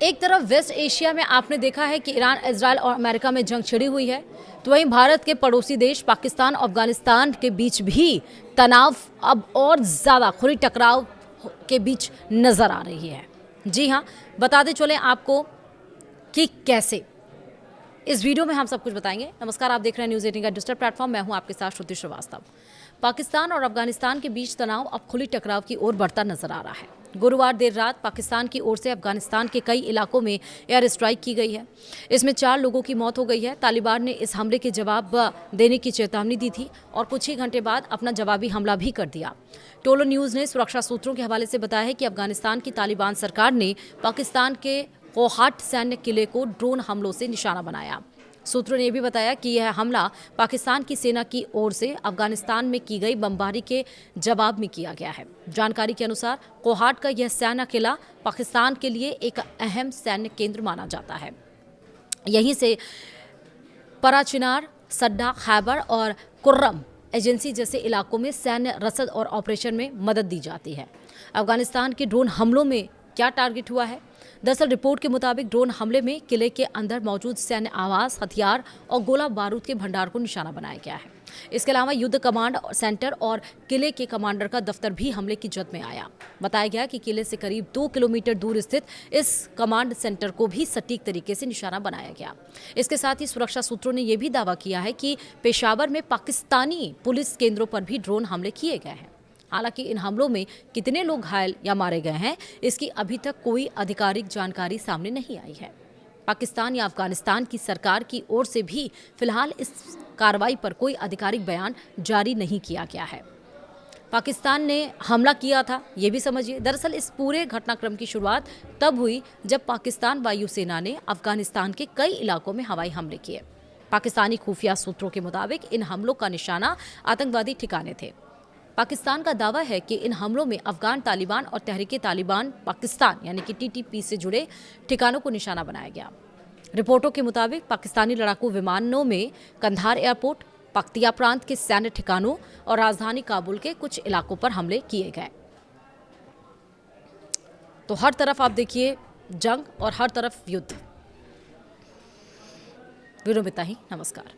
एक तरफ waste Asia में आपने देखा है कि ईरान, इजराइल और अमेरिका में जंग छिड़ी हुई है, तो वहीं भारत के पड़ोसी देश पाकिस्तान और अफगानिस्तान के बीच भी तनाव अब और ज़्यादा खुली टकराव के बीच नज़र आ रही है। जी हाँ, बताते चलें आपको कि कैसे। इस वीडियो में हम सब कुछ बताएंगे। नमस्कार, आप देख रहे हैं न्यूज़ 18 का डिजिटल प्लेटफॉर्म। मैं हूं आपके साथ श्रुति श्रीवास्तव। पाकिस्तान और अफगानिस्तान के बीच तनाव अब खुली टकराव की ओर बढ़ता नजर आ रहा है। गुरुवार देर रात पाकिस्तान की ओर से अफगानिस्तान के कई इलाकों में एयर स्ट्राइक की गई है। इसमें 4 लोगों की मौत हो गई है। तालिबान ने इस हमले के जवाब देने की चेतावनी दी थी और कुछ ही घंटे बाद अपना जवाबी हमला भी कर दिया। टोलो न्यूज़ ने सुरक्षा सूत्रों के हवाले से बताया है कि अफगानिस्तान की तालिबान सरकार ने पाकिस्तान के कोहाट सैन्य किले को ड्रोन हमलों से निशाना बनाया। सूत्रों ने यह भी बताया कि यह हमला पाकिस्तान की सेना की ओर से अफगानिस्तान में की गई बमबारी के जवाब में किया गया है। जानकारी के अनुसार कोहाट का यह सैन्य किला पाकिस्तान के लिए एक अहम सैन्य केंद्र माना जाता है। यहीं से पराचिनार, सड्डा, खैबर और कुर्रम एजेंसी जैसे इलाकों में सैन्य रसद और ऑपरेशन में मदद दी जाती है। अफगानिस्तान के ड्रोन हमलों में क्या टारगेट हुआ है? दरअसल रिपोर्ट के मुताबिक ड्रोन हमले में किले के अंदर मौजूद सैन्य आवास, हथियार और गोला बारूद के भंडार को निशाना बनाया गया है। इसके अलावा युद्ध कमांड सेंटर और किले के कमांडर का दफ्तर भी हमले की जद में आया। बताया गया कि किले से करीब 2 किलोमीटर दूर स्थित इस कमांड सेंटर को भी सटीक तरीके से निशाना बनाया गया। इसके साथ ही सुरक्षा सूत्रों ने यह भी दावा किया है कि पेशावर में पाकिस्तानी पुलिस केंद्रों पर भी ड्रोन हमले किए गए हैं। हालांकि इन हमलों में कितने लोग घायल या मारे गए हैं, इसकी अभी तक कोई आधिकारिक जानकारी सामने नहीं आई है। पाकिस्तान या अफगानिस्तान की सरकार की ओर से भी फिलहाल इस कार्रवाई पर कोई आधिकारिक बयान जारी नहीं किया गया है। पाकिस्तान ने हमला किया था, ये भी समझिए। दरअसल इस पूरे घटनाक्रम की शुरुआत तब हुई जब पाकिस्तान वायुसेना ने अफगानिस्तान के कई इलाकों में हवाई हमले किए। पाकिस्तानी खुफिया सूत्रों के मुताबिक इन हमलों का निशाना आतंकवादी ठिकाने थे। पाकिस्तान का दावा है कि इन हमलों में अफगान तालिबान और तहरीके तालिबान पाकिस्तान यानी कि TTP से जुड़े ठिकानों को निशाना बनाया गया। रिपोर्टों के मुताबिक पाकिस्तानी लड़ाकू विमानों में कंधार एयरपोर्ट, पख्तिया प्रांत के सैन्य ठिकानों और राजधानी काबुल के कुछ इलाकों पर हमले किए गए। तो हर तरफ आप देखिए जंग और हर तरफ युद्ध। वीडियो में इतना ही। नमस्कार।